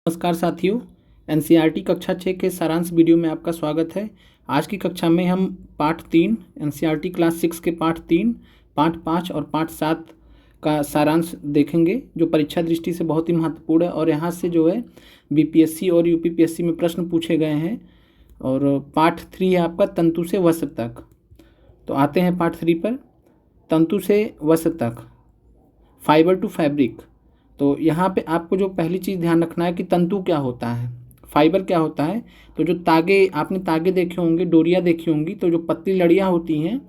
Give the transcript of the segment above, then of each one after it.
नमस्कार साथियों, एनसीईआरटी कक्षा 6 के सारांश वीडियो में आपका स्वागत है। आज की कक्षा में हम पाठ 3 एनसीईआरटी क्लास 6 के पाठ 3, पाठ 5 और पाठ 7 का सारांश देखेंगे, जो परीक्षा दृष्टि से बहुत ही महत्वपूर्ण है और यहाँ से जो है बीपीएससी और यूपीपीएससी में प्रश्न पूछे गए हैं। और पाठ 3 है आपका तंतु से वस्त्र तक। तो आते हैं पाठ 3 पर। तंतु से वस्त्र तक, फाइबर टू फैब्रिक। तो यहाँ पे आपको जो पहली चीज़ ध्यान रखना है कि तंतु क्या होता है, फाइबर क्या होता है। तो जो तागे, आपने तागे देखे होंगे, डोरियाँ देखी होंगी, तो जो पतली लड़ियाँ होती हैं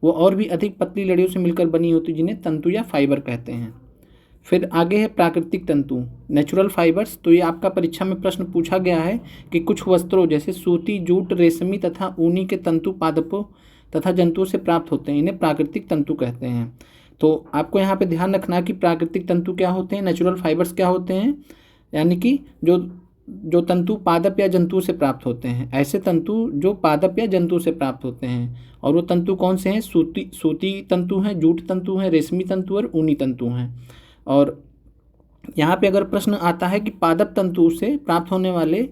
वो और भी अधिक पतली लड़ियों से मिलकर बनी होती है, जिन्हें तंतु या फाइबर कहते हैं। फिर आगे है प्राकृतिक तंतु, नेचुरल फाइबर्स। तो ये आपका परीक्षा में प्रश्न पूछा गया है कि कुछ वस्त्रों जैसे सूती, जूट, रेशमी तथा ऊनी के तंतु पादपों तथा जंतुओं से प्राप्त होते हैं, इन्हें प्राकृतिक तंतु कहते हैं। तो आपको यहाँ पे ध्यान रखना है कि प्राकृतिक तंतु क्या होते हैं, नेचुरल फाइबर्स क्या होते हैं, यानी कि जो तंतु पादप या जंतु से प्राप्त होते हैं, ऐसे तंतु जो पादप या जंतु से प्राप्त होते हैं। और वो तंतु कौन से हैं? सूती तंतु हैं, जूट तंतु हैं, रेशमी तंतु और ऊनी तंतु हैं। और यहाँ पे अगर प्रश्न आता है कि पादप तंतु से प्राप्त होने वाले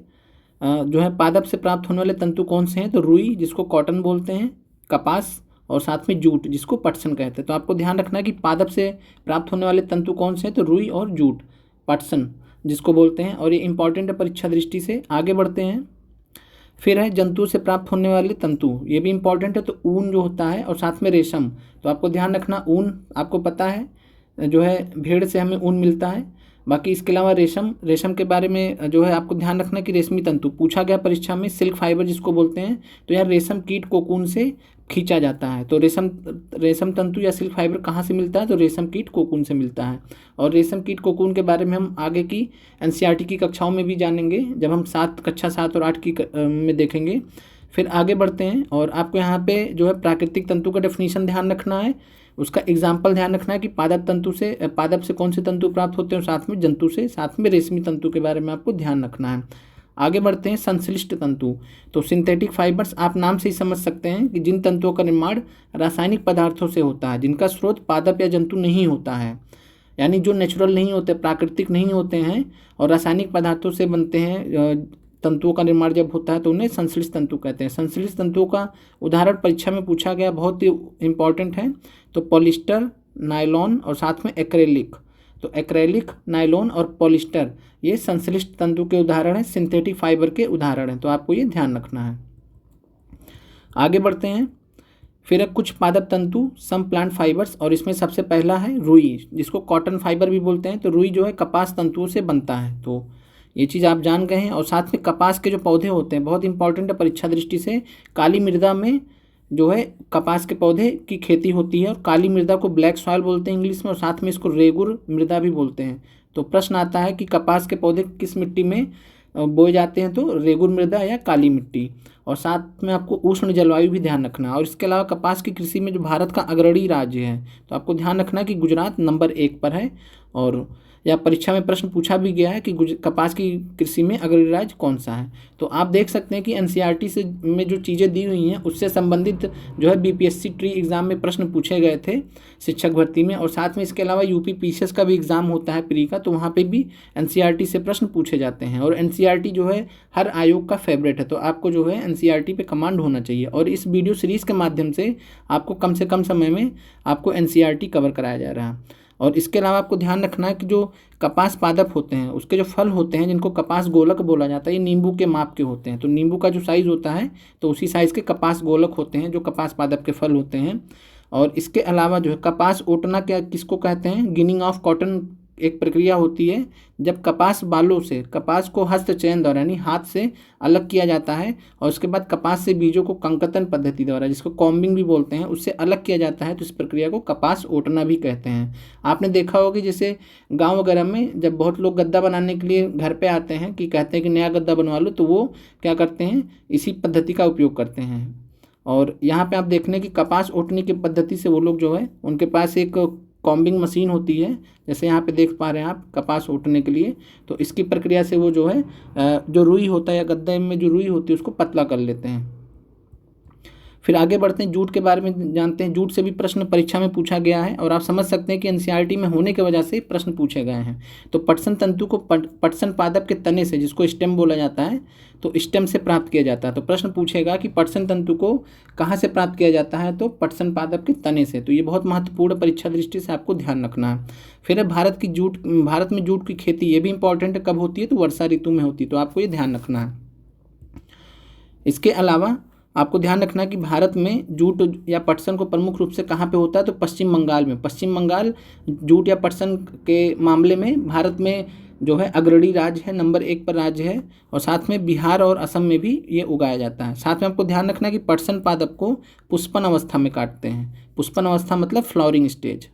जो है पादप से प्राप्त होने वाले तंतु कौन से हैं, तो रुई, जिसको कॉटन बोलते हैं, कपास और साथ में जूट, जिसको पटसन कहते हैं। तो आपको ध्यान रखना है कि पादप से प्राप्त होने वाले तंतु कौन से हैं, तो रुई और जूट, पटसन जिसको बोलते हैं। और ये इंपॉर्टेंट है परीक्षा दृष्टि से। आगे बढ़ते हैं। फिर है जंतु से प्राप्त होने वाले तंतु, ये भी इंपॉर्टेंट है। तो ऊन जो होता है और साथ में रेशम। तो आपको ध्यान रखना, ऊन आपको पता है जो है भेड़ से हमें ऊन मिलता है। बाकी इसके अलावा रेशम के बारे में जो है आपको ध्यान रखना कि रेशमी तंतु पूछा गया परीक्षा में, सिल्क फाइबर जिसको बोलते हैं। तो यार रेशम कीट कोकून से खींचा जाता है। तो रेशम तंतु या सिल्क फाइबर कहाँ से मिलता है, तो रेशम कीट कोकून से मिलता है। और रेशम कीट कोकून के बारे में हम आगे की एनसीईआरटी की कक्षाओं में भी जानेंगे, जब हम कक्षा 7 और 8 की में देखेंगे। फिर आगे बढ़ते हैं और आपको यहाँ पे जो है प्राकृतिक तंतु का डेफिनेशन ध्यान रखना है, उसका एग्जाम्पल ध्यान रखना है कि पादप से कौन से तंतु प्राप्त होते हैं, साथ में जंतु से, साथ में रेशमी तंतु के बारे में आपको ध्यान रखना है। आगे बढ़ते हैं संश्लिष्ट तंतु। तो सिंथेटिक फाइबर्स, आप नाम से ही समझ सकते हैं कि जिन तंतुओं का निर्माण रासायनिक पदार्थों से होता है, जिनका स्रोत पादप या जंतु नहीं होता है, यानी जो नेचुरल नहीं होते, प्राकृतिक नहीं होते हैं और रासायनिक पदार्थों से बनते हैं, तंतुओं का निर्माण जब होता है तो उन्हें संश्लिष्ट तंतु कहते हैं। संश्लिष्ट तंतुओं का उदाहरण परीक्षा में पूछा गया, बहुत ही इंपॉर्टेंट है। तो पॉलिस्टर, नायलॉन और साथ में एक्रेलिक। तो एक्रेलिक, नायलॉन और पॉलिस्टर ये संश्लिष्ट तंतु के उदाहरण हैं, सिंथेटिक फाइबर के उदाहरण हैं। तो आपको ये ध्यान रखना है। आगे बढ़ते हैं। फिर कुछ पादप तंतु, सम प्लांट फाइबर्स, और इसमें सबसे पहला है रुई, जिसको कॉटन फाइबर भी बोलते हैं। तो रुई जो है कपास तंतुओं से बनता है। तो ये चीज़ आप जान गए हैं। और साथ में कपास के जो पौधे होते हैं, बहुत इंपॉर्टेंट है परीक्षा दृष्टि से, काली मृदा में जो है कपास के पौधे की खेती होती है। और काली मृदा को ब्लैक सॉइल बोलते हैं इंग्लिश में, और साथ में इसको रेगुर मृदा भी बोलते हैं। तो प्रश्न आता है कि कपास के पौधे किस मिट्टी में बोए जाते हैं, तो रेगुर मृदा या काली मिट्टी। और साथ में आपको उष्ण जलवायु भी ध्यान रखना है। और इसके अलावा कपास की कृषि में जो भारत का अग्रणी राज्य है, तो आपको ध्यान रखना कि गुजरात नंबर 1 पर है। और या परीक्षा में प्रश्न पूछा भी गया है कि कपास की कृषि में अग्रणी राज्य कौन सा है। तो आप देख सकते हैं कि एनसीईआरटी से में जो चीज़ें दी हुई हैं उससे संबंधित जो है बीपीएससी ट्री एग्ज़ाम में प्रश्न पूछे गए थे शिक्षक भर्ती में। और साथ में इसके अलावा यूपीपीसीएस का भी एग्ज़ाम होता है प्री का, तो वहाँ पे भी एनसीईआरटी से प्रश्न पूछे जाते हैं। और एनसीईआरटी जो है हर आयोग का फेवरेट है, तो आपको जो है एनसीईआरटी पे कमांड होना चाहिए। और इस वीडियो सीरीज़ के माध्यम से आपको कम से कम समय में आपको एनसीईआरटी कवर कराया जा रहा है। और इसके अलावा आपको ध्यान रखना है कि जो कपास पादप होते हैं उसके जो फल होते हैं, जिनको कपास गोलक बोला जाता है, ये नींबू के माप के होते हैं। तो नींबू का जो साइज़ होता है तो उसी साइज़ के कपास गोलक होते हैं, जो कपास पादप के फल होते हैं। और इसके अलावा जो है कपास ओटना क्या किसको कहते हैं, गिनिंग ऑफ कॉटन एक प्रक्रिया होती है जब कपास बालों से कपास को हस्तचयन द्वारा यानी हाथ से अलग किया जाता है, और उसके बाद कपास से बीजों को कंकतन पद्धति द्वारा, जिसको कॉम्बिंग भी बोलते हैं, उससे अलग किया जाता है। तो इस प्रक्रिया को कपास ओटना भी कहते हैं। आपने देखा होगा कि जैसे गाँव वगैरह में जब बहुत लोग गद्दा बनाने के लिए घर पे आते हैं कि कहते हैं कि नया गद्दा बनवा लो, तो वो क्या करते हैं, इसी पद्धति का उपयोग करते हैं। और यहाँ पे आप देखने की कपास ओटने की पद्धति से वो लोग जो है उनके पास एक कॉम्बिंग मशीन होती है, जैसे यहाँ पे देख पा रहे हैं आप, कपास ओटने के लिए। तो इसकी प्रक्रिया से वो जो है जो रुई होता है या गद्दे में जो रुई होती है उसको पतला कर लेते हैं। फिर आगे बढ़ते हैं, जूट के बारे में जानते हैं। जूट से भी प्रश्न परीक्षा में पूछा गया है और आप समझ सकते हैं कि एनसीईआरटी में होने की वजह से प्रश्न पूछे गए हैं। तो पटसन तंतु को पटसन पादप के तने से, जिसको स्टेम बोला जाता है, तो स्टेम से प्राप्त किया जाता है। तो प्रश्न पूछेगा कि पटसन तंतु को कहाँ से प्राप्त किया जाता है, तो पटसन पादप के तने से। तो ये बहुत महत्वपूर्ण परीक्षा दृष्टि से आपको ध्यान रखना है। फिर है भारत में जूट की खेती, ये भी इंपॉर्टेंट है, कब होती है, तो वर्षा ऋतु में होती है। तो आपको ये ध्यान रखना है। इसके अलावा आपको ध्यान रखना है कि भारत में जूट या पटसन को प्रमुख रूप से कहाँ पे होता है, तो पश्चिम बंगाल में। पश्चिम बंगाल जूट या पटसन के मामले में भारत में जो है अग्रणी राज्य है, नंबर 1 पर राज्य है। और साथ में बिहार और असम में भी ये उगाया जाता है। साथ में आपको ध्यान रखना है कि पटसन पादप को पुष्पन अवस्था में काटते हैं। पुष्पन अवस्था मतलब फ्लावरिंग स्टेज,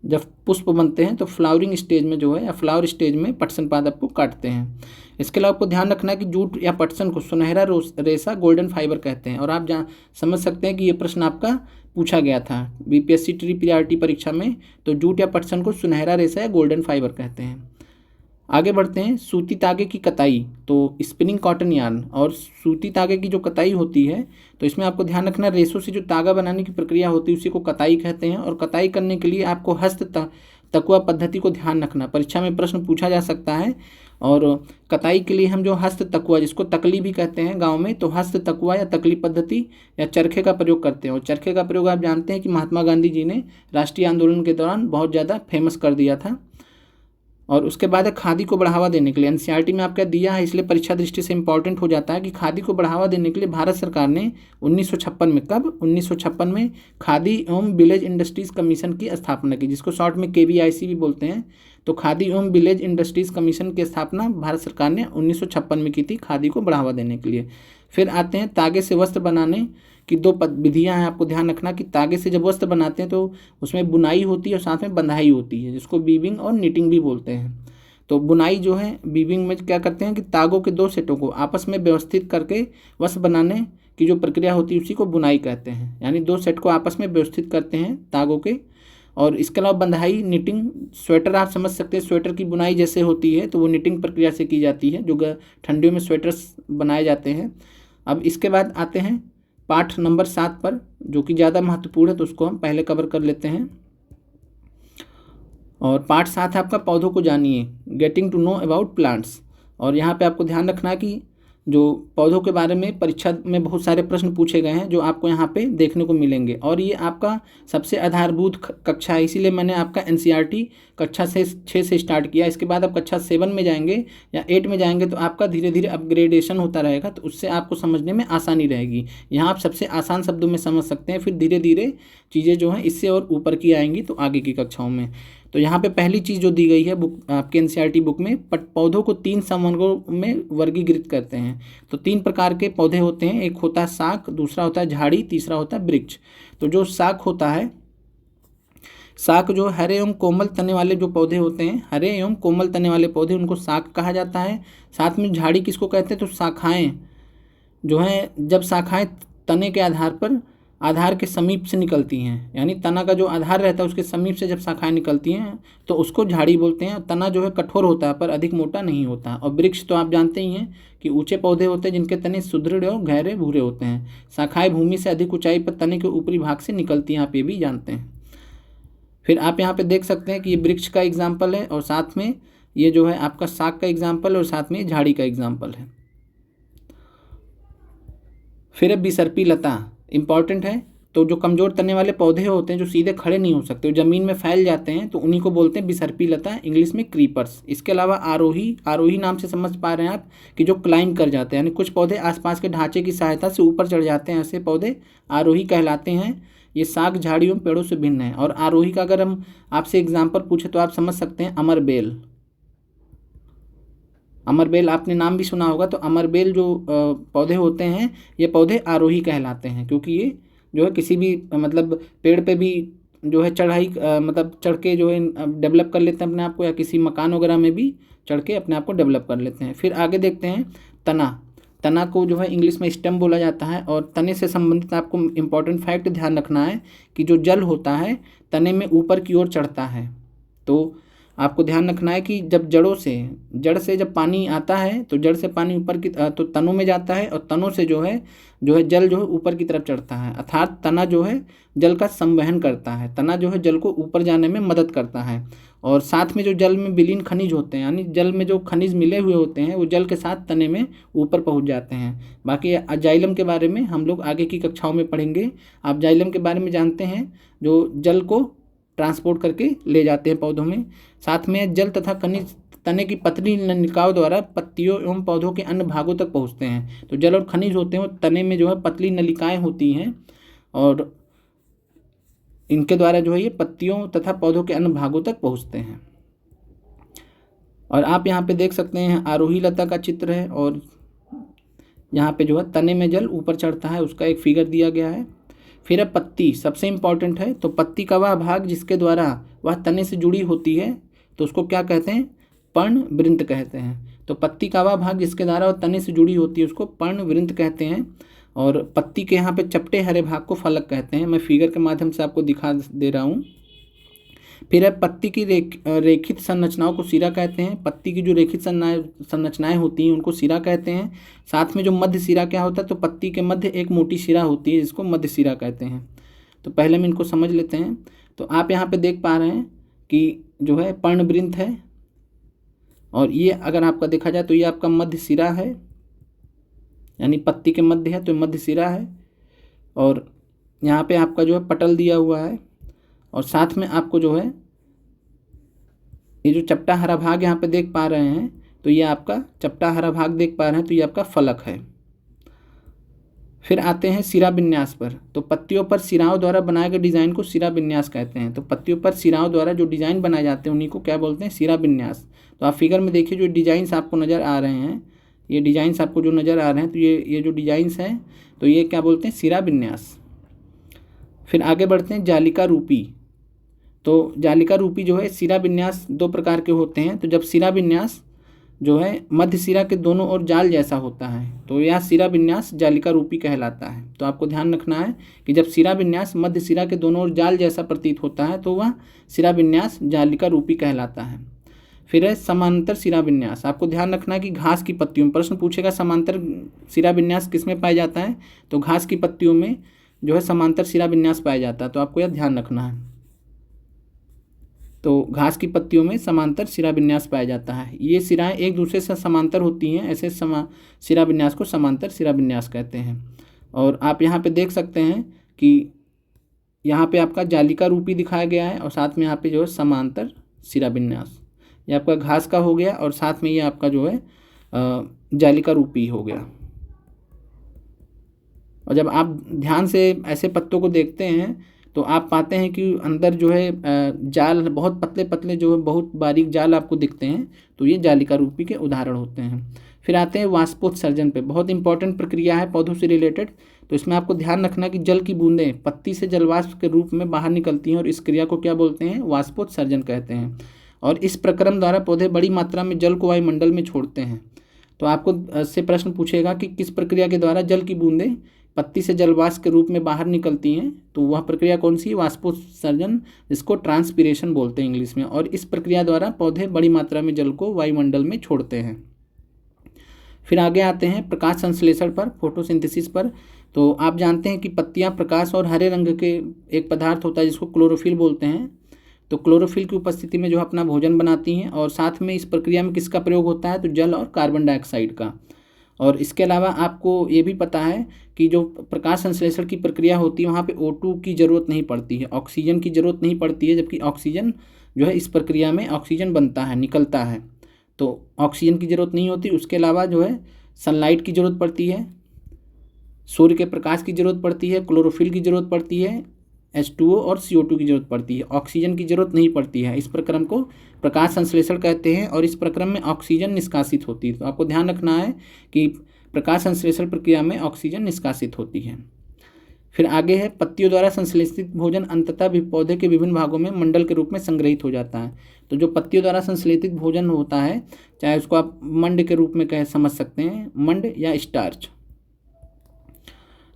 जब पुष्प बनते हैं तो फ्लावरिंग स्टेज में जो है, या फ्लावर स्टेज में पटसन पादप को काटते हैं। इसके अलावा आपको ध्यान रखना है कि जूट या पटसन को सुनहरा रेशा गोल्डन फाइबर कहते हैं। और आप समझ सकते हैं कि ये प्रश्न आपका पूछा गया था बीपीएससी ट्री पीआरटी परीक्षा में। तो जूट या पटसन को सुनहरा रेशा या गोल्डन फाइबर कहते हैं। आगे बढ़ते हैं, सूती तागे की कताई, तो स्पिनिंग कॉटन यार्न। और सूती तागे की जो कताई होती है, तो इसमें आपको ध्यान रखना, रेशों से जो तागा बनाने की प्रक्रिया होती है उसी को कताई कहते हैं। और कताई करने के लिए आपको हस्त तकुआ पद्धति को ध्यान रखना, परीक्षा में प्रश्न पूछा जा सकता है। और कताई के लिए हम जो हस्त तकुआ, जिसको तकली भी कहते हैं गाँव में, तो हस्त तकुआ या तकली पद्धति या चरखे का प्रयोग करते हैं। और चरखे का प्रयोग आप जानते हैं कि महात्मा गांधी जी ने राष्ट्रीय आंदोलन के दौरान बहुत ज़्यादा फेमस कर दिया था। और उसके बाद खादी को बढ़ावा देने के लिए एनसीईआरटी में आपका दिया है, इसलिए परीक्षा दृष्टि से इंपॉर्टेंट हो जाता है कि खादी को बढ़ावा देने के लिए भारत सरकार ने 1956 में, कब 1956 में खादी एवं विलेज इंडस्ट्रीज़ कमीशन की स्थापना की, जिसको शॉर्ट में KVIC भी बोलते हैं। तो खादी एवं विलेज इंडस्ट्रीज़ कमीशन की स्थापना भारत सरकार ने 1956 में की थी, खादी को बढ़ावा देने के लिए। फिर आते हैं तागे से वस्त्र बनाने की 2 विधियां हैं। आपको ध्यान रखना कि तागे से जब वस्त्र बनाते हैं तो उसमें बुनाई होती है और साथ में बंधाई होती है, जिसको वीविंग और निटिंग भी बोलते हैं। तो बुनाई जो है, वीविंग में क्या करते हैं कि तागों के 2 सेटों को आपस में व्यवस्थित करके वस्त्र बनाने की जो प्रक्रिया होती है उसी को बुनाई कहते हैं। यानी 2 सेट को आपस में व्यवस्थित करते हैं तागों के। और इसके अलावा बंधाई, निटिंग, स्वेटर आप समझ सकते हैं, स्वेटर की बुनाई जैसे होती है तो वो निटिंग प्रक्रिया से की जाती है, जो ठंडियों में स्वेटर्स बनाए जाते हैं। अब इसके बाद आते हैं पाठ नंबर 7 पर, जो कि ज़्यादा महत्वपूर्ण है, तो उसको हम पहले कवर कर लेते हैं। और पाठ 7 है आपका पौधों को जानिए, getting to know about plants. और यहाँ पे आपको ध्यान रखना है कि जो पौधों के बारे में परीक्षा में बहुत सारे प्रश्न पूछे गए हैं, जो आपको यहाँ पे देखने को मिलेंगे। और ये आपका सबसे आधारभूत कक्षा है, इसीलिए मैंने आपका एनसीईआरटी कक्षा से 6 से स्टार्ट किया। इसके बाद आप कक्षा 7 में जाएंगे या 8 में जाएंगे तो आपका धीरे धीरे अपग्रेडेशन होता रहेगा, तो उससे आपको समझने में आसानी रहेगी। यहाँ आप सबसे आसान शब्दों में समझ सकते हैं, फिर धीरे धीरे चीज़ें जो हैं इससे और ऊपर की आएंगी तो आगे की कक्षाओं में। तो यहाँ पे पहली चीज़ जो दी गई है बुक आपके एनसीईआरटी बुक में, पौधों को 3 समवर्गों में वर्गीकृत करते हैं। तो 3 प्रकार के पौधे होते हैं, एक होता है शाक, दूसरा होता है झाड़ी, तीसरा होता है वृक्ष। तो जो शाक होता है, शाक जो हरे एवं कोमल तने वाले जो पौधे होते हैं, हरे एवं कोमल तने वाले पौधे, उनको शाक कहा जाता है। साथ में झाड़ी किसको कहते हैं, तो शाखाएँ जो हैं, जब शाखाएँ तने के आधार के समीप से निकलती हैं, यानी तना का जो आधार रहता है उसके समीप से जब शाखाएं निकलती हैं तो उसको झाड़ी बोलते हैं। तना जो है कठोर होता है पर अधिक मोटा नहीं होता। और वृक्ष तो आप जानते ही हैं कि ऊंचे पौधे होते हैं जिनके तने सुदृढ़ और गहरे भूरे होते हैं। शाखाएं भूमि से अधिक ऊंचाई पर तने के ऊपरी भाग से निकलती हैं, आप ये भी जानते हैं। फिर आप यहाँ पे देख सकते हैं कि ये वृक्ष का एग्जाम्पल है और साथ में ये जो है आपका शाक का एग्जाम्पल और साथ में झाड़ी का एग्जाम्पल है। फिर बिसर्पी लता इंपॉर्टेंट है। तो जो कमज़ोर तने वाले पौधे होते हैं जो सीधे खड़े नहीं हो सकते, ज़मीन में फैल जाते हैं, तो उन्हीं को बोलते हैं बिसर्पी लता, इंग्लिश में क्रीपर्स। इसके अलावा आरोही नाम से समझ पा रहे हैं आप कि जो क्लाइंब कर जाते हैं, यानी कुछ पौधे आसपास के ढांचे की सहायता से ऊपर चढ़ जाते हैं, ऐसे पौधे आरोही कहलाते हैं। ये शाक, झाड़ियों, पेड़ों से भिन्न है। और आरोही का अगर हम आपसे एग्जाम्पल पूछे तो आप समझ सकते हैं अमरबेल। अमरबेल आपने नाम भी सुना होगा। तो अमरबेल जो पौधे होते हैं ये पौधे आरोही कहलाते हैं, क्योंकि ये जो है किसी भी मतलब पेड़ पे भी जो है चढ़ाई मतलब चढ़ के जो है डेवलप कर लेते हैं अपने आप को, या किसी मकान वगैरह में भी चढ़ के अपने आप को डेवलप कर लेते हैं। फिर आगे देखते हैं तना को जो है इंग्लिश में स्टेम बोला जाता है। और तने से संबंधित आपको इम्पॉर्टेंट फैक्ट ध्यान रखना है कि जो जल होता है तने में ऊपर की ओर चढ़ता है। तो आपको ध्यान रखना है कि जब जड़ से जब पानी आता है तो जड़ से पानी ऊपर की तो तनों में जाता है, और तनों से जो है जल जो है ऊपर की तरफ चढ़ता है, अर्थात तना जो है जल का संवहन करता है। तना जो है जल को ऊपर जाने में मदद करता है, और साथ में जो जल में विलीन खनिज होते हैं, यानी जल में जो खनिज मिले हुए होते हैं वो जल के साथ तने में ऊपर पहुंच जाते हैं। बाकी जाइलम के बारे में हम लोग आगे की कक्षाओं में पढ़ेंगे। आप जाइलम के बारे में जानते हैं, जो जल को ट्रांसपोर्ट करके ले जाते हैं पौधों में। साथ में जल तथा खनिज तने की पतली नलिकाओं द्वारा पत्तियों एवं पौधों के अन्य भागों तक पहुंचते हैं। तो जल और खनिज होते हैं वो तने में जो है पतली नलिकाएं होती हैं, और इनके द्वारा जो है ये पत्तियों तथा पौधों के अन्य भागों तक पहुंचते हैं। और आप यहाँ पे देख सकते हैं आरोही लता का चित्र है, और यहाँ पे जो है तने में जल ऊपर चढ़ता है उसका एक फिगर दिया गया है। फिर है पत्ती, सबसे इम्पॉर्टेंट है। तो पत्ती का वह भाग जिसके द्वारा वह तने से जुड़ी होती है तो उसको क्या कहते हैं? पर्णवृंत कहते हैं। तो पत्ती का वह भाग जिसके द्वारा वह तने से जुड़ी होती है उसको पर्णवृंत कहते हैं। और पत्ती के यहाँ पे चपटे हरे भाग को फलक कहते हैं। मैं फिगर के माध्यम से आपको दिखा दे रहा हूँ। फिर है पत्ती की रेखित संरचनाओं को सिरा कहते हैं। पत्ती की जो रेखित संरचनाएं होती हैं उनको सिरा कहते हैं। साथ में जो मध्य सिरा क्या होता है? तो पत्ती के मध्य एक मोटी सिरा होती है जिसको मध्य सिरा कहते हैं। तो पहले हम इनको समझ लेते हैं। तो आप यहाँ पे देख पा रहे हैं कि जो है पर्णवृंत है, और ये अगर आपका देखा जाए तो ये आपका मध्य सिरा है, यानी पत्ती के मध्य है तो मध्य सिरा है। और यहाँ पे आपका जो है पटल दिया हुआ है, और साथ में आपको जो है ये जो चपटा हरा भाग यहाँ पे देख पा रहे हैं तो ये आपका चपटा हरा भाग देख पा रहे हैं तो ये आपका फलक है। फिर आते हैं सिरा विन्यास पर। तो पत्तियों पर सिराओं द्वारा बनाए गए डिजाइन को सिरा विन्यास कहते हैं। तो पत्तियों पर सिराओं द्वारा जो डिजाइन बनाए जाते हैं उन्हीं को क्या बोलते हैं? सिरा विन्यास। तो आप फिगर में देखिए जो डिजाइंस आपको नज़र आ रहे हैं, ये डिजाइंस आपको जो नज़र आ रहे हैं तो ये जो डिजाइंस हैं तो ये क्या बोलते हैं? सिरा विन्यास। फिर आगे बढ़ते हैं जालिका रूपी। तो जालिका रूपी जो है सिरा विन्यास दो प्रकार के होते हैं। तो जब सिरा विन्यास जो है मध्य सिरा के दोनों ओर जाल जैसा होता है तो यह सिरा विन्यास जालिका रूपी कहलाता है। तो आपको ध्यान रखना है कि जब सिरा विन्यास मध्य सिरा के दोनों ओर जाल जैसा प्रतीत होता है तो वह सिरा विन्यास जालिका रूपी कहलाता है। फिर है समांतर सिरा विन्यास। आपको ध्यान रखना है कि घास की पत्तियों में प्रश्न पूछेगा समांतर सिरा विन्यास किस में पाया जाता है? तो घास की पत्तियों में जो है समांतर सिरा विन्यास पाया जाता है। तो आपको यह ध्यान रखना है। तो घास की पत्तियों में समांतर सिरा विन्यास पाया जाता है। ये सिराएं एक दूसरे से समांतर होती हैं, ऐसे सिरा विन्यास को समांतर सिरा विन्यास कहते हैं। और आप यहाँ पे देख सकते हैं कि यहाँ पे आपका जालिका रूपी दिखाया गया है, और साथ में यहाँ पे जो है समांतर सिरा विन्यास। ये आपका घास का हो गया, और साथ में ये आपका जो है जालिका रूपी हो गया। और जब आप ध्यान से ऐसे पत्तों को देखते हैं तो आप पाते हैं कि अंदर जो है जाल बहुत पतले पतले जो है बहुत बारीक जाल आपको दिखते हैं, तो ये जालिका रूपी के उदाहरण होते हैं। फिर आते हैं वाष्पोत्सर्जन पे। बहुत इंपॉर्टेंट प्रक्रिया है पौधों से रिलेटेड। तो इसमें आपको ध्यान रखना है कि जल की बूंदें पत्ती से जलवाष्प के रूप में बाहर निकलती हैं, और इस क्रिया को क्या बोलते हैं? वाष्पोत्सर्जन कहते हैं। और इस प्रक्रम द्वारा पौधे बड़ी मात्रा में जल को वायुमंडल में छोड़ते हैं। तो आपको से प्रश्न पूछेगा कि किस प्रक्रिया के द्वारा जल की बूंदें पत्ती से जलवाष्प के रूप में बाहर निकलती हैं? तो वह प्रक्रिया कौन सी? वाष्पोत्सर्जन, जिसको ट्रांसपीरेशन बोलते हैं इंग्लिश में। और इस प्रक्रिया द्वारा पौधे बड़ी मात्रा में जल को वायुमंडल में छोड़ते हैं। फिर आगे आते हैं प्रकाश संश्लेषण पर, फोटोसिंथेसिस पर। तो आप जानते हैं कि पत्तियां प्रकाश और हरे रंग के एक पदार्थ होता है जिसको क्लोरोफिल बोलते हैं। तो क्लोरोफिल की उपस्थिति में जो अपना भोजन बनाती हैं, और साथ में इस प्रक्रिया में किसका प्रयोग होता है? तो जल और कार्बन डाइऑक्साइड का। और इसके अलावा आपको ये भी पता है कि जो प्रकाश संश्लेषण की प्रक्रिया होती है वहाँ पे O2 की ज़रूरत नहीं पड़ती है, ऑक्सीजन की ज़रूरत नहीं पड़ती है, जबकि ऑक्सीजन जो है इस प्रक्रिया में ऑक्सीजन बनता है, निकलता है। तो ऑक्सीजन की ज़रूरत नहीं होती। उसके अलावा जो है सनलाइट की ज़रूरत पड़ती है, सूर्य के प्रकाश की ज़रूरत पड़ती है, क्लोरोफिल की ज़रूरत पड़ती है, H2O और CO2 की जरूरत पड़ती है। ऑक्सीजन की जरूरत नहीं पड़ती है। इस प्रक्रम को प्रकाश संश्लेषण कहते हैं, और इस प्रक्रम में ऑक्सीजन निष्कासित होती है। तो आपको ध्यान रखना है कि प्रकाश संश्लेषण प्रक्रिया में ऑक्सीजन निष्कासित होती है। फिर आगे है पत्तियों द्वारा संश्लेषित भोजन अंततः भी पौधे के विभिन्न भागों में मंडल के रूप में संग्रहित हो जाता है। तो जो पत्तियों द्वारा संश्लेषित भोजन होता है, चाहे उसको आप मंड के रूप में समझ सकते हैं, मंड या स्टार्च।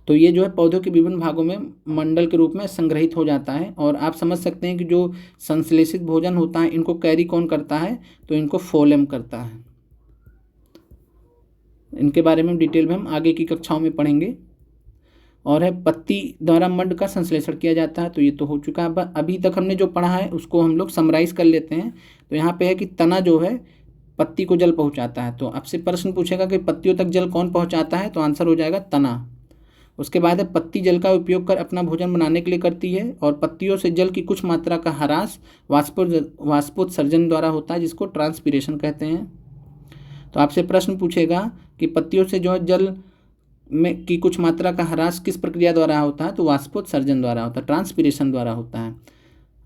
तो ये जो है पौधों के विभिन्न भागों में मंडल के रूप में संग्रहित हो जाता है। और आप समझ सकते हैं कि जो संश्लेषित भोजन होता है इनको कैरी कौन करता है, तो इनको फोलेम करता है। इनके बारे में डिटेल में हम आगे की कक्षाओं में पढ़ेंगे। और है पत्ती द्वारा मंड का संश्लेषण किया जाता है, तो ये तो हो चुका है। अभी तक हमने जो पढ़ा है उसको हम लोग समराइज कर लेते हैं। तो यहाँ पे है कि तना जो है पत्ती को जल पहुँचाता है। तो आपसे प्रश्न पूछेगा कि पत्तियों तक जल कौन पहुँचाता है, तो आंसर हो जाएगा तना। उसके बाद है पत्ती जल का उपयोग कर अपना भोजन बनाने के लिए करती है, और पत्तियों से जल की कुछ मात्रा का ह्रास वाष्पोत्सर्जन द्वारा होता है, जिसको ट्रांसपीरेशन कहते हैं। तो आपसे प्रश्न पूछेगा कि पत्तियों से जो जल में की कुछ मात्रा का ह्रास किस प्रक्रिया द्वारा होता है, तो वाष्पोत्सर्जन द्वारा होता है, ट्रांसपीरेशन द्वारा होता है।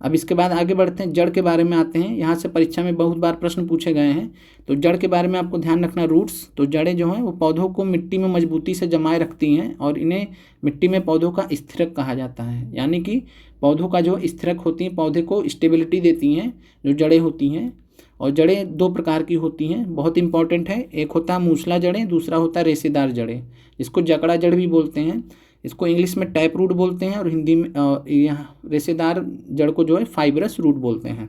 अब इसके बाद आगे बढ़ते हैं, जड़ के बारे में आते हैं। यहाँ से परीक्षा में बहुत बार प्रश्न पूछे गए हैं। तो जड़ के बारे में आपको ध्यान रखना, रूट्स। तो जड़ें जो हैं वो पौधों को मिट्टी में मजबूती से जमाए रखती हैं, और इन्हें मिट्टी में पौधों का स्थिरक कहा जाता है। यानी कि पौधों का जो स्थिरक होती हैं, पौधे को स्टेबिलिटी देती हैं जो जड़ें होती हैं। और जड़ें दो प्रकार की होती हैं, बहुत इंपॉर्टेंट है। एक होता है मूसला जड़ें, दूसरा होता है रेशेदार जड़ें, जिसको जकड़ा जड़ भी बोलते हैं। इसको इंग्लिश में टैप रूट बोलते हैं, और हिंदी में यहाँ रेशेदार जड़ को जो है फाइब्रस रूट बोलते हैं।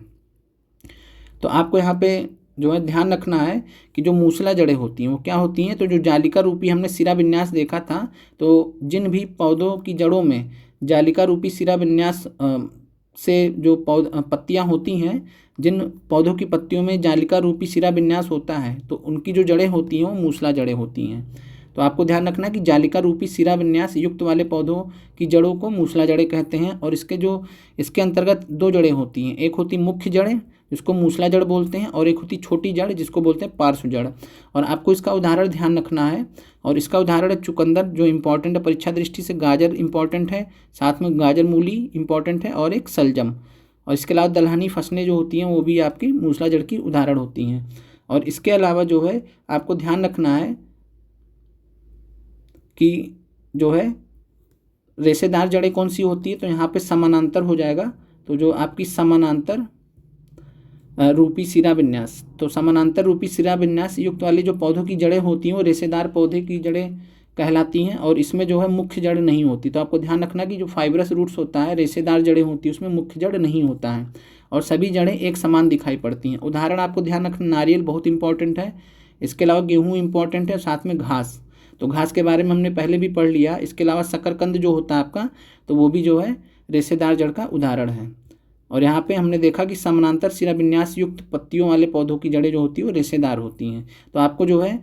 तो आपको यहाँ पे जो है ध्यान रखना है कि जो मूसला जड़ें होती हैं वो क्या होती हैं। तो जो जालिका रूपी हमने सिरा विन्यास देखा था, तो जिन भी पौधों की जड़ों में जालिका रूपी सिरा विन्यास से जो पत्तियाँ होती हैं, जिन पौधों की पत्तियों में जालिका रूपी सिरा विन्यास होता है, तो उनकी जो जड़ें होती हैं वो मूसला जड़ें होती हैं। तो आपको ध्यान रखना है कि जालिका रूपी सिरा विन्यास युक्त वाले पौधों की जड़ों को मूसला जड़ें कहते हैं। और इसके अंतर्गत दो जड़ें होती हैं, एक होती मुख्य जड़ें जिसको मूसला जड़ बोलते हैं, और एक होती छोटी जड़ जिसको बोलते हैं पार्श्व जड़। और आपको इसका उदाहरण ध्यान रखना है, और इसका उदाहरण है चुकंदर, जो इंपॉर्टेंट है परीक्षा दृष्टि से। गाजर इंपॉर्टेंट है, साथ में गाजर मूली इंपॉर्टेंट है, और एक सलजम। और इसके अलावा दलहनी फसलें जो होती हैं वो भी आपकी मूसला जड़ की उदाहरण होती हैं। और इसके अलावा जो है आपको ध्यान रखना है कि जो है रेशेदार जड़ें कौन सी होती है, तो यहाँ पे समानांतर हो जाएगा। तो जो आपकी समानांतर रूपी सिरा विन्यास, तो समानांतर रूपी सिरा विन्यास युक्त वाली जो पौधों की जड़ें होती हैं वो रेशेदार पौधे की जड़ें कहलाती हैं, और इसमें जो है मुख्य जड़ नहीं होती। तो आपको ध्यान रखना कि जो फाइब्रस रूट्स होता है, रेशेदार जड़ें होती है, उसमें मुख्य जड़ नहीं होता है, और सभी जड़ें एक समान दिखाई पड़ती हैं। उदाहरण आपको ध्यान रखना, नारियल बहुत इंपॉर्टेंट है, इसके अलावा गेहूँ इंपॉर्टेंट है, साथ में घास। तो घास के बारे में हमने पहले भी पढ़ लिया। इसके अलावा शकरकंद जो होता है आपका, तो वो भी जो है रेशेदार जड़ का उदाहरण है। और यहाँ पे हमने देखा कि समानांतर सिरा विन्यास युक्त पत्तियों वाले पौधों की जड़ें जो होती है वो रेशेदार होती हैं। तो आपको जो है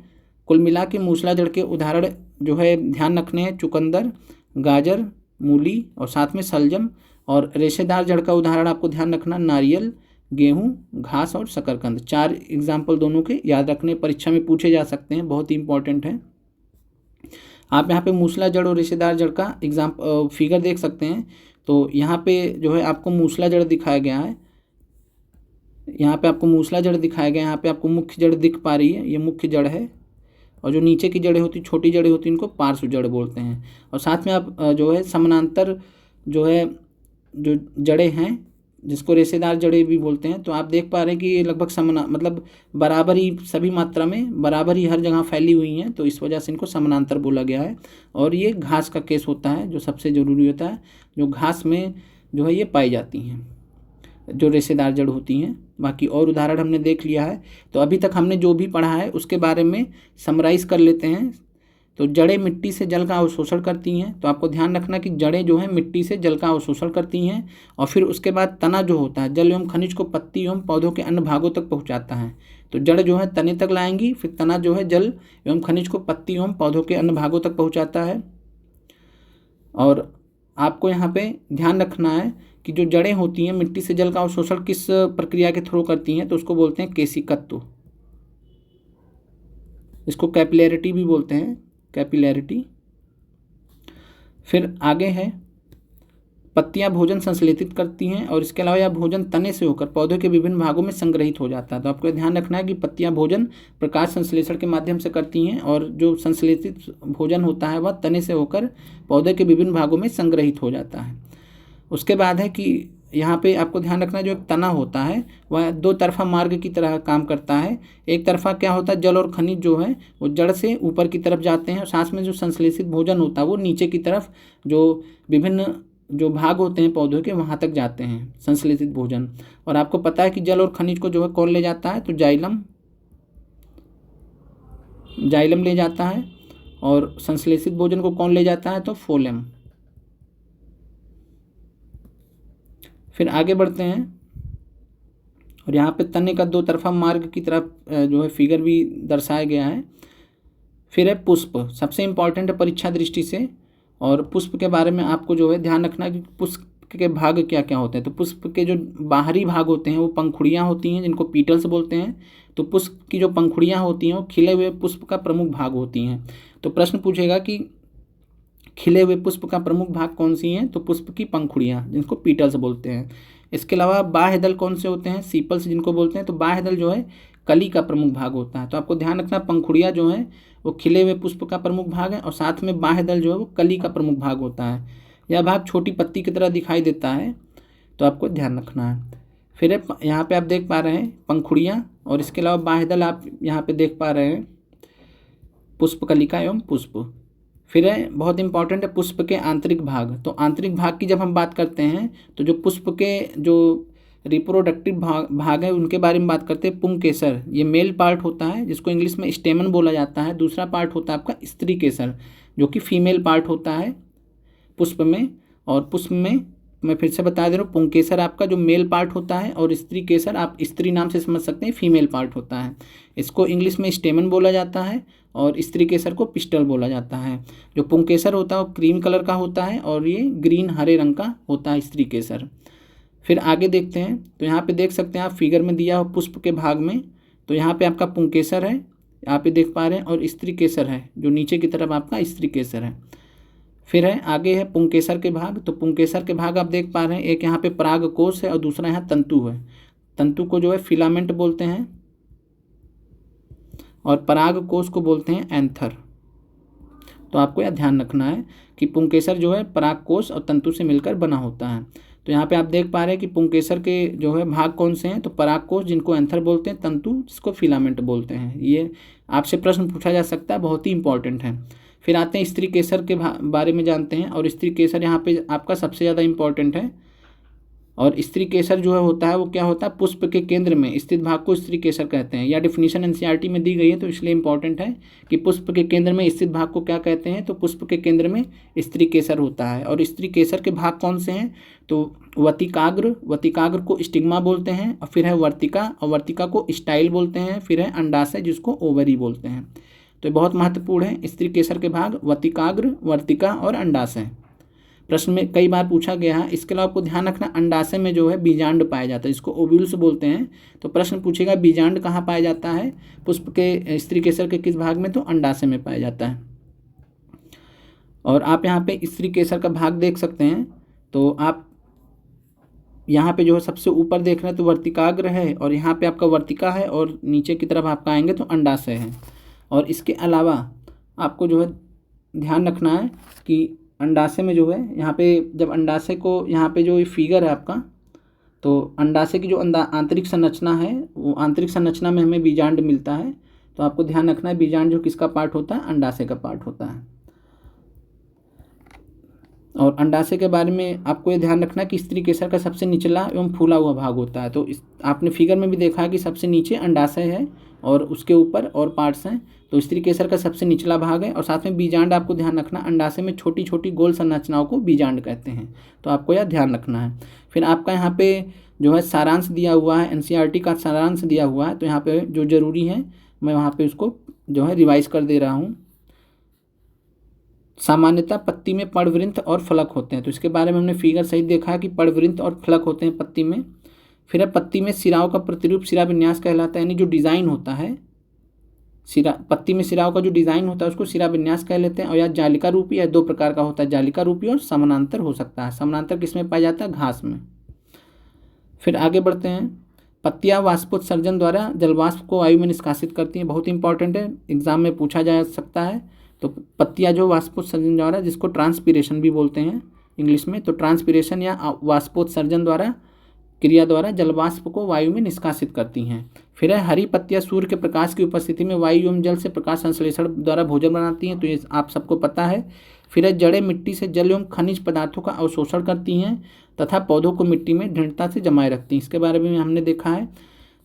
कुल मिला के मूसला जड़ के उदाहरण जो है ध्यान रखने हैं, चुकंदर, गाजर, मूली और साथ में सलजम। और रेशेदार जड़ का उदाहरण आपको ध्यान रखना, नारियल, गेहूँ, घास और शकरकंद। 4 एग्जाम्पल दोनों के याद रखने, परीक्षा में पूछे जा सकते हैं, बहुत ही इंपॉर्टेंट है। आप यहाँ पे मूसला जड़ और रेशेदार जड़ का फिगर देख सकते हैं। तो यहाँ पे जो है आपको मूसला जड़ दिखाया गया है, यहाँ पे आपको मूसला जड़ दिखाया गया है, यहाँ पे आपको मुख्य जड़ दिख पा रही है, ये मुख्य जड़ है। और जो नीचे की जड़ें होती, छोटी जड़ें होती, इनको पार्श्व जड़ बोलते हैं। और साथ में आप जो है समानांतर जो है जो जड़ें हैं, जिसको रेशेदार जड़ें भी बोलते हैं, तो आप देख पा रहे हैं कि ये लगभग मतलब बराबर ही सभी मात्रा में बराबर ही हर जगह फैली हुई हैं, तो इस वजह से इनको समानांतर बोला गया है। और ये घास का केस होता है जो सबसे ज़रूरी होता है, जो घास में जो है ये पाई जाती हैं, जो रेशेदार जड़ होती हैं। बाकी और उदाहरण हमने देख लिया है। तो अभी तक हमने जो भी पढ़ा है उसके बारे में समराइज़ कर लेते हैं। तो जड़ें मिट्टी से जल का अवशोषण करती हैं। तो आपको ध्यान रखना कि जड़ें जो हैं मिट्टी से जल का अवशोषण करती हैं, और फिर उसके बाद तना जो होता है जल एवं खनिज को पत्ती एवं पौधों के अन्य भागों तक पहुंचाता है। तो जड़ जो है तने तक लाएंगी, फिर तना जो है जल एवं खनिज को पत्ती एवं पौधों के अन्य भागों तक पहुँचाता है। और आपको यहाँ पे ध्यान रखना है कि जो जड़ें होती हैं मिट्टी से जल का अवशोषण किस प्रक्रिया के थ्रू करती हैं, तो उसको बोलते हैं केशिकत्व। इसको कैपिलैरिटी भी बोलते हैं, कैपिलैरिटी। फिर आगे है पत्तियां भोजन संश्लेषित करती हैं, और इसके अलावा यह भोजन तने से होकर पौधे के विभिन्न भागों में संग्रहित हो जाता है। तो आपको ध्यान रखना है कि पत्तियां भोजन प्रकाश संश्लेषण के माध्यम से करती हैं, और जो संश्लेषित भोजन होता है वह तने से होकर पौधे के विभिन्न भागों में संग्रहित हो जाता है। उसके बाद है कि यहाँ पे आपको ध्यान रखना, जो एक तना होता है वह दो तरफा मार्ग की तरह काम करता है। एक तरफा क्या होता है, जल और खनिज जो है वो जड़ से ऊपर की तरफ जाते हैं, और साथ में जो संश्लेषित भोजन होता है वो नीचे की तरफ, जो विभिन्न जो भाग होते हैं पौधों के वहाँ तक जाते हैं संश्लेषित भोजन। और आपको पता है कि जल और खनिज को जो है कौन ले जाता है, तो जाइलम ले जाता है, और संश्लेषित भोजन को कौन ले जाता है, तो फोलेम। फिर आगे बढ़ते हैं, और यहाँ पे तने का दो तरफा मार्ग की तरफ जो है फिगर भी दर्शाया गया है। फिर है पुष्प, सबसे इम्पॉर्टेंट है परीक्षा दृष्टि से। और पुष्प के बारे में आपको जो है ध्यान रखना कि पुष्प के भाग क्या क्या होते हैं। तो पुष्प के जो बाहरी भाग होते हैं वो पंखुड़ियाँ होती हैं, जिनको पीटल्स बोलते हैं। तो पुष्प की जो पंखुड़ियाँ होती हैं वो खिले हुए पुष्प का प्रमुख भाग होती हैं। तो प्रश्न पूछेगा कि खिले हुए पुष्प का प्रमुख भाग कौन सी हैं, तो पुष्प की पंखुड़ियाँ, जिनको पीटल्स बोलते हैं। इसके अलावा बाह्य दल कौन से होते हैं, सीपल्स जिनको बोलते हैं। तो बाह्य दल जो है कली का प्रमुख भाग होता है। तो आपको ध्यान रखना, पंखुड़ियाँ जो है वो खिले हुए पुष्प का प्रमुख भाग है, और साथ में बाह्य दल जो है वो कली का प्रमुख भाग होता है। यह भाग छोटी पत्ती की तरह दिखाई देता है, तो आपको ध्यान रखना है। फिर यहाँ पे आप देख पा रहे हैं पंखुड़ियाँ, और इसके अलावा बाह्य दल आप यहाँ पे देख पा रहे हैं पुष्प कलिका एवं पुष्प। फिर है बहुत इंपॉर्टेंट है पुष्प के आंतरिक भाग। तो आंतरिक भाग की जब हम बात करते हैं तो जो पुष्प के जो रिप्रोडक्टिव भाग है उनके बारे में बात करते हैं। पुंकेसर, ये मेल पार्ट होता है जिसको इंग्लिश में स्टेमन बोला जाता है। दूसरा पार्ट होता है आपका स्त्री केसर, जो कि फीमेल पार्ट होता है पुष्प में। और पुष्प में मैं फिर से बता दे रहा हूँ, पुंकेसर आपका जो मेल पार्ट होता है, और स्त्री केसर आप स्त्री नाम से समझ सकते हैं, फीमेल पार्ट होता है। इसको इंग्लिश में स्टेमन बोला जाता है, और स्त्री केसर को पिस्टल बोला जाता है। जो पुंकेसर होता है वो क्रीम कलर का होता है, और ये ग्रीन हरे रंग का होता है स्त्री केसर। फिर आगे देखते हैं, तो यहाँ पे देख सकते हैं आप फिगर में दिया हो पुष्प के भाग में। तो यहाँ पे आपका पुंकेसर है, यहाँ पे देख पा रहे हैं, और स्त्री केसर है जो नीचे की तरफ आपका स्त्री केसर है। फिर है आगे है पुंकेसर के भाग। तो पुंकेसर के भाग आप देख पा रहे हैं, एक यहाँ पे परागकोश है और दूसरा यहाँ तंतु है। तंतु को जो है फिलामेंट बोलते हैं, और परागकोश को बोलते हैं एंथर। तो आपको यह ध्यान रखना है कि पुंकेसर जो है परागकोश और तंतु से मिलकर बना होता है। तो यहाँ पे आप देख पा रहे हैं कि पुंकेसर के जो है भाग कौन से हैं, तो परागकोश जिनको एंथर बोलते हैं, तंतु जिसको फिलामेंट बोलते हैं। ये आपसे प्रश्न पूछा जा सकता है, बहुत ही इंपॉर्टेंट है। फिर आते हैं स्त्री केसर के बारे में जानते हैं, और स्त्री केसर यहाँ पे आपका सबसे ज़्यादा इंपॉर्टेंट है। और स्त्री केसर जो है होता है वो क्या होता है, पुष्प के केंद्र में स्थित भाग को स्त्री केसर कहते हैं। यह डिफिनीशन एनसीईआरटी में दी गई है, तो इसलिए इंपॉर्टेंट है कि पुष्प के केंद्र में स्थित भाग को क्या कहते हैं, तो पुष्प के केंद्र में स्त्री केसर होता है। और स्त्री केसर के भाग कौन से हैं, तो वतिकाग्र, वतिकाग्र को स्टिग्मा बोलते हैं, और फिर है वर्तिका, और वर्तिका को स्टाइल बोलते हैं। फिर है अंडाशय जिसको ओवरी बोलते हैं। तो बहुत महत्वपूर्ण है स्त्री केसर के भाग, वतिकाग्र, वर्तिका और अंडाशय। प्रश्न में कई बार पूछा गया है। इसके अलावा आपको ध्यान रखना, अंडाशय में जो है बीजांड पाया जाता है, जिसको ओव्यूल्स बोलते हैं। तो प्रश्न पूछेगा बीजांड कहाँ पाया जाता है, पुष्प के स्त्री केसर के किस भाग में, तो अंडाशय में पाया जाता है। और आप यहाँ पे स्त्री केसर का भाग देख सकते हैं। तो आप यहाँ पे जो है सबसे ऊपर देख रहे हैं तो वर्तिकाग्र है, और यहाँ पे आपका वर्तिका है, और नीचे की तरफ आपका आएंगे तो अंडाशय है। और इसके अलावा आपको जो है ध्यान रखना है कि अंडाशय में जो है यहाँ पे जब अंडाशय को, यहाँ पे जो फिगर है आपका, तो अंडाशय की जो आंतरिक संरचना है, वो आंतरिक संरचना में हमें बीजांड मिलता है। तो आपको ध्यान रखना है बीजांड जो किसका पार्ट होता है, अंडाशय का पार्ट होता है। और अंडाशय के बारे में आपको ये ध्यान रखना कि स्त्री केसर का सबसे निचला एवं फूला हुआ भाग होता है। तो आपने फिगर में भी देखा है कि सबसे नीचे अंडाशय है और उसके ऊपर और पार्ट्स हैं। तो स्त्री केसर का सबसे निचला भाग है, और साथ में बीजांड आपको ध्यान रखना, अंडाशय में छोटी छोटी गोल संरचनाओं को बीजांड कहते हैं। तो आपको यह ध्यान रखना है। फिर आपका यहाँ पे जो है सारांश दिया हुआ है, एनसीईआरटी का सारांश दिया हुआ है। तो यहाँ पे जो जरूरी है मैं वहाँ पे उसको जो है रिवाइज कर दे रहा हूँ। सामान्यतः पत्ती में पर्णवृंत और फलक होते हैं। तो इसके बारे में हमने फिगर सहित देखा है कि पर्णवृंत और फलक होते हैं पत्ती में। फिर है पत्ती में सिराओं का प्रतिरूप सिरा विन्यास कहलाता है, यानी जो डिज़ाइन होता है सिरा, पत्ती में सिराओं का जो डिज़ाइन होता है उसको सिरा विन्यास कह लेते हैं। और यह जालिका रूपी या दो प्रकार का होता है, जालिका रूपी और समानांतर हो सकता है। समानांतर किस में पाया जाता है, घास में। फिर आगे बढ़ते हैं, पत्तियां वाष्पोत्सर्जन द्वारा जलवाष्प को वायु में निष्कासित करती हैं। बहुत इंपॉर्टेंट है, एग्जाम में पूछा जा सकता है। तो पत्तियां जो वाष्पोत्सर्जन द्वारा, जिसको ट्रांसपीरेशन भी बोलते हैं, इंग्लिश में। तो ट्रांसपिरेशन या वाष्पोत्सर्जन द्वारा क्रिया द्वारा जलवाष्प को वायु में निष्कासित करती हैं। फिर है हरी पत्तियां सूर्य के प्रकाश की उपस्थिति में वायु एवं जल से प्रकाश संश्लेषण द्वारा भोजन बनाती हैं, तो ये आप सबको पता है। फिर है जड़ें मिट्टी से जल एवं खनिज पदार्थों का अवशोषण करती हैं तथा पौधों को मिट्टी में दृढ़ता से जमाए रखती हैं। इसके बारे में हमने देखा है।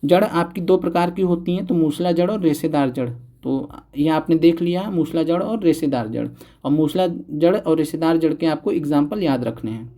जड़ आपकी दो प्रकार की होती हैं, तो मूसला जड़ और रेशेदार जड़। तो ये आपने देख लिया, मूसला जड़ और रेशेदार जड़। और मूसला जड़ और रेशेदार जड़ के आपको एग्जाम्पल याद रखने हैं।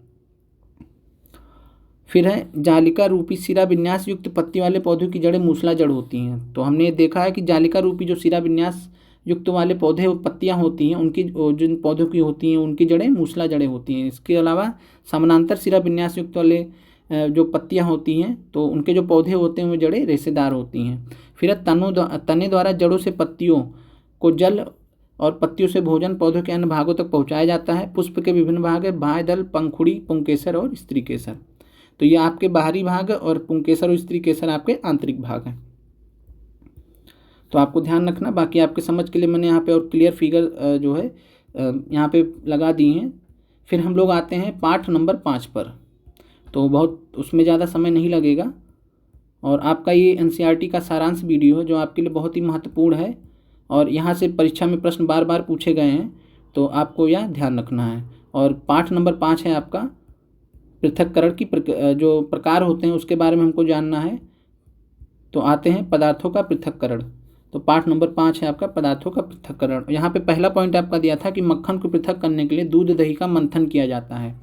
फिर है जालिका रूपी सिरा विन्यास युक्त पत्ती वाले पौधों की जड़ें मूसला जड़ होती हैं। तो हमने देखा है कि जालिका रूपी जो सिरा विन्यास युक्त वाले पौधे पत्तियां होती हैं, उनकी जिन पौधों की होती हैं उनकी जड़ें मूसला जड़ें होती हैं। इसके अलावा समानांतर सिरा विन्यास युक्त वाले जो पत्तियां होती हैं, तो उनके जो पौधे होते हैं वो जड़ें रेशेदार होती हैं। फिर तने द्वारा जड़ों से पत्तियों को जल और पत्तियों से भोजन पौधों के अन्य भागों तक पहुँचाया जाता है। पुष्प के विभिन्न भाग है, बाह्य दल, पंखुड़ी, पुंकेसर और स्त्री केसर। तो ये आपके बाहरी भाग और पुंकेसर और स्त्री केसर आपके आंतरिक भाग हैं। तो आपको ध्यान रखना। बाकी आपके समझ के लिए मैंने यहाँ पे और क्लियर फिगर जो है यहाँ पे लगा दी हैं। फिर हम लोग आते हैं पाठ नंबर 5 पर। तो बहुत उसमें ज़्यादा समय नहीं लगेगा और आपका ये एनसीईआरटी का सारांश वीडियो है जो आपके लिए बहुत ही महत्वपूर्ण है और यहाँ से परीक्षा में प्रश्न बार बार पूछे गए हैं, तो आपको यह ध्यान रखना है। और पाठ नंबर 5 है आपका पृथक्करण की जो प्रकार होते हैं उसके बारे में हमको जानना है। तो आते हैं पदार्थों का पृथक्करण। तो पाठ नंबर 5 है आपका पदार्थों का पृथक्करण। यहाँ पे पहला पॉइंट आपका दिया था कि मक्खन को पृथक करने के लिए दूध दही का मंथन किया जाता है।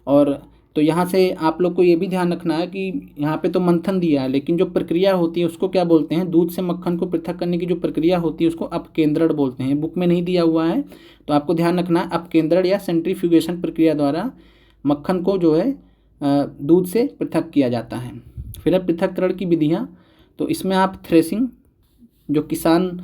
और तो यहाँ से आप लोग को ये भी ध्यान रखना है कि यहाँ पे तो मंथन दिया है, लेकिन जो प्रक्रिया होती है उसको क्या बोलते हैं, दूध से मक्खन को पृथक करने की जो प्रक्रिया होती है उसको अपकेंद्रण बोलते हैं। बुक में नहीं दिया हुआ है, तो आपको ध्यान रखना है अपकेंद्रण या सेंट्रीफ्यूगेशन प्रक्रिया द्वारा मक्खन को जो है दूध से पृथक किया जाता है। फिर है पृथक्करण की विधियाँ। तो इसमें आप थ्रेसिंग, जो किसान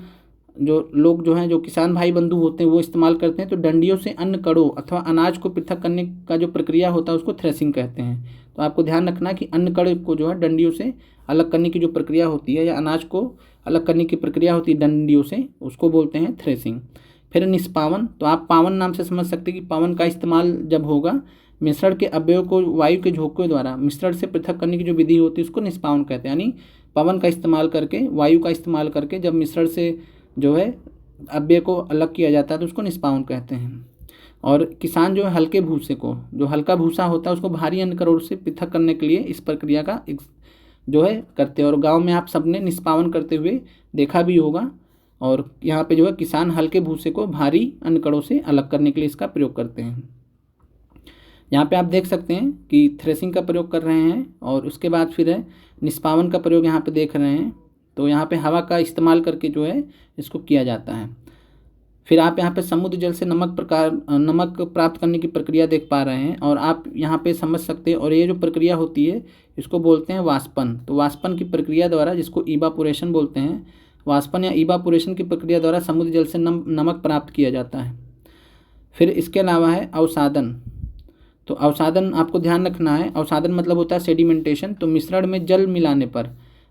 जो लोग जो हैं जो किसान भाई बंधु होते हैं वो इस्तेमाल करते हैं। तो डंडियों से अन्न कड़ों अथवा अनाज को पृथक करने का जो प्रक्रिया होता है उसको थ्रेसिंग कहते हैं। तो आपको ध्यान रखना कि अन्न कड़ को जो है डंडियों से अलग करने की जो प्रक्रिया होती है या अनाज को अलग करने की प्रक्रिया होती है डंडियों से, उसको बोलते हैं थ्रेसिंग। फिर निष्पावन। तो आप पावन नाम से समझ सकते हैं कि पावन का इस्तेमाल जब होगा, मिश्रण के अवयव को वायु के झोंके द्वारा मिश्रण से पृथक करने की जो विधि होती है उसको निष्पावन कहते हैं। यानी पवन का इस्तेमाल करके, वायु का इस्तेमाल करके जब मिश्रण से जो है अव्यय को अलग किया जाता है तो उसको निष्पावन कहते हैं। और किसान जो है हल्के भूसे को, जो हल्का भूसा होता है उसको भारी अन्न करोड़ से पृथक करने के लिए इस प्रक्रिया का जो है करते हैं। और गांव में आप सबने निष्पावन करते हुए देखा भी होगा। और यहाँ पे जो है किसान हल्के भूसे को भारी अन्न कड़ों से अलग करने के लिए इसका प्रयोग करते हैं। यहाँ पे आप देख सकते हैं कि थ्रेसिंग का प्रयोग कर रहे हैं और उसके बाद फिर है निष्पावन का प्रयोग यहाँ पे देख रहे हैं। तो यहाँ पे हवा का इस्तेमाल करके जो है इसको किया जाता है। फिर आप यहाँ पे समुद्र जल से नमक प्राप्त करने की प्रक्रिया देख पा रहे हैं और आप यहाँ पे समझ सकते हैं। और ये जो प्रक्रिया होती है इसको बोलते हैं वाष्पन। तो वाष्पन की प्रक्रिया द्वारा, जिसको इवापोरेशन बोलते हैं, वाष्पन या इवापोरेशन की प्रक्रिया द्वारा समुद्र जल से नमक प्राप्त किया जाता है। फिर इसके अलावा है अवसादन। तो अवसादन आपको ध्यान रखना है। अवसादन मतलब होता है सेडिमेंटेशन। तो मिश्रण में जल मिलाने पर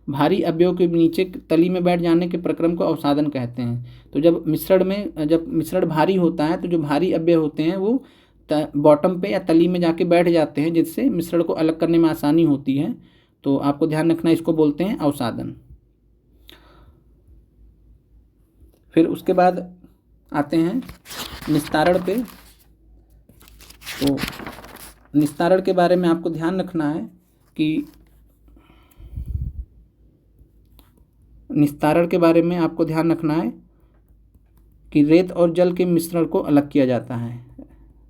भारी अवयव के नीचे तली में बैठ जाने के प्रक्रम को अवसादन कहते हैं। तो जब मिश्रण भारी होता है तो जो भारी अवयव होते हैं वो बॉटम पे या तली में जाके बैठ जाते हैं, जिससे मिश्रण को अलग करने में आसानी होती है। तो आपको ध्यान रखना, इसको बोलते हैं अवसादन। फिर उसके बाद आते हैं निस्तारण पे। तो निस्तारण के बारे में आपको ध्यान रखना है कि निस्तारण के बारे में आपको ध्यान रखना है कि रेत और जल के मिश्रण को अलग किया जाता है।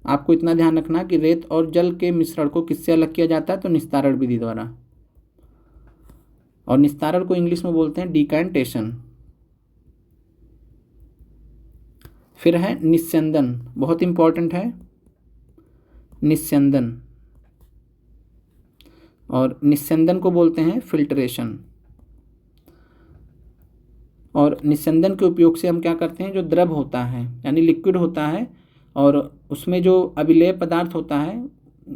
आपको इतना ध्यान रखना कि रेत और जल के मिश्रण को किससे अलग किया जाता है, तो निस्तारण विधि द्वारा। और निस्तारण को इंग्लिश में बोलते हैं डिकैंटेशन। फिर है निस्यंदन, बहुत इंपॉर्टेंट है निस्यंदन। और निस्यंदन को बोलते हैं फिल्ट्रेशन। और निस्यंदन के उपयोग से हम क्या करते हैं, जो द्रव होता है यानी लिक्विड होता है और उसमें जो अभिलेय पदार्थ होता है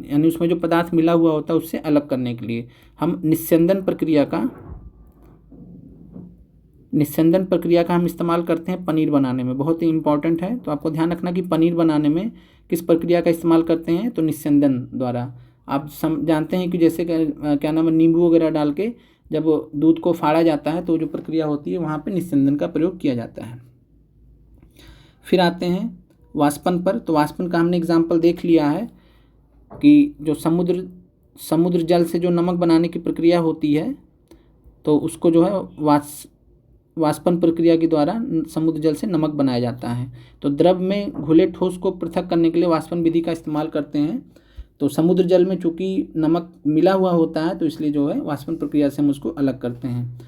यानी उसमें जो पदार्थ मिला हुआ होता है उससे अलग करने के लिए हम निस्यंदन निस्यंदन प्रक्रिया का हम इस्तेमाल करते हैं पनीर बनाने में, बहुत ही इंपॉर्टेंट है। तो आपको ध्यान रखना कि पनीर बनाने में किस प्रक्रिया का इस्तेमाल करते हैं, तो निस्यंदन द्वारा। आप जानते हैं कि जैसे क्या नाम है, नींबू वगैरह डाल के जब दूध को फाड़ा जाता है तो जो प्रक्रिया होती है वहाँ पे निस्यंदन का प्रयोग किया जाता है। फिर आते हैं वाष्पन पर। तो वाष्पन का हमने एग्जाम्पल देख लिया है कि जो समुद्र जल से जो नमक बनाने की प्रक्रिया होती है तो उसको जो है वाष्पन प्रक्रिया के द्वारा समुद्र जल से नमक बनाया जाता है। तो द्रव में घुले ठोस को पृथक करने के लिए वाष्पन विधि का इस्तेमाल करते हैं। तो समुद्र जल में चूँकि नमक मिला हुआ होता है तो इसलिए जो है वाष्पन प्रक्रिया से हम उसको अलग करते हैं।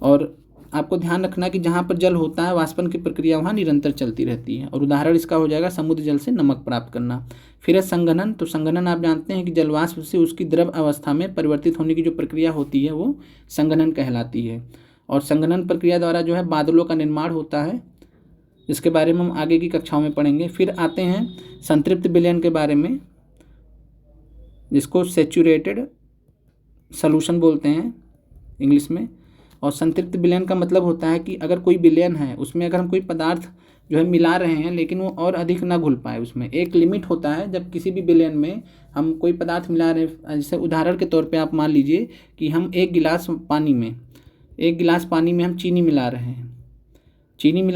और आपको ध्यान रखना कि जहाँ पर जल होता है वाष्पन की प्रक्रिया वहाँ निरंतर चलती रहती है। और उदाहरण इसका हो जाएगा समुद्र जल से नमक प्राप्त करना। फिर है संघनन। तो संघनन आप जानते हैं कि जलवाष्प से उसकी द्रव अवस्था में परिवर्तित होने की जो प्रक्रिया होती है वो संघनन कहलाती है। और संघनन प्रक्रिया द्वारा जो है बादलों का निर्माण होता है, इसके बारे में हम आगे की कक्षाओं में पढ़ेंगे। फिर आते हैं संतृप्त विलयन के बारे में, जिसको सैचुरेटेड सॉल्यूशन बोलते हैं इंग्लिश में। और संतृप्त विलयन का मतलब होता है कि अगर कोई विलयन है उसमें अगर हम कोई पदार्थ जो है मिला रहे हैं लेकिन वो और अधिक ना घुल पाए, उसमें एक लिमिट होता है। जब किसी भी विलयन में हम कोई पदार्थ मिला रहे हैं, जैसे उदाहरण के तौर पे आप मान लीजिए कि हम एक गिलास पानी में हम चीनी मिला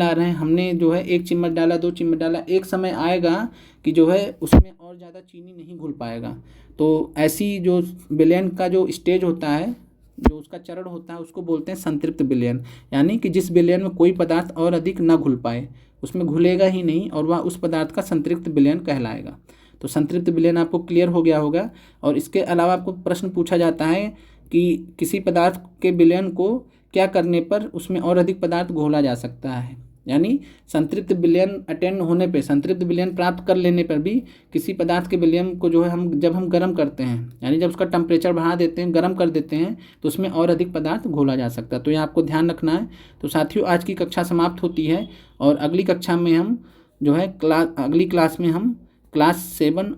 रहे हैं, हमने जो है 1 चम्मच डाला, 2 चम्मच डाला, एक समय आएगा कि जो है उसमें और ज़्यादा चीनी नहीं घुल पाएगा। तो ऐसी जो विलयन का जो स्टेज होता है, जो उसका चरण होता है, उसको बोलते हैं संतृप्त विलयन। यानी कि जिस विलयन में कोई पदार्थ और अधिक ना घुल पाए, उसमें घुलेगा ही नहीं और वह उस पदार्थ का संतृप्त विलयन कहलाएगा। तो संतृप्त विलयन आपको क्लियर हो गया होगा। और इसके अलावा आपको प्रश्न पूछा जाता है कि किसी पदार्थ के विलयन को क्या करने पर उसमें और अधिक पदार्थ घोला जा सकता है। यानी संतृप्त विलयन अटेंड होने पे, संतृप्त विलयन प्राप्त कर लेने पर भी किसी पदार्थ के विलयन को जो है जब हम गर्म करते हैं, यानी जब उसका टेम्परेचर बढ़ा देते हैं, गर्म कर देते हैं, तो उसमें और अधिक पदार्थ घोला जा सकता है। तो ये आपको ध्यान रखना है। तो साथियों, आज की कक्षा समाप्त होती है और अगली कक्षा में हम जो है अगली क्लास में हम क्लास 7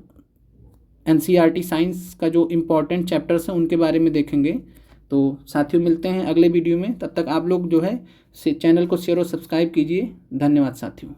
NCERT साइंस का जो इम्पोर्टेंट चैप्टर्स हैं उनके बारे में देखेंगे। तो साथियों, मिलते हैं अगले वीडियो में। तब तक आप लोग जो है चैनल को शेयर और सब्सक्राइब कीजिए। धन्यवाद साथियों।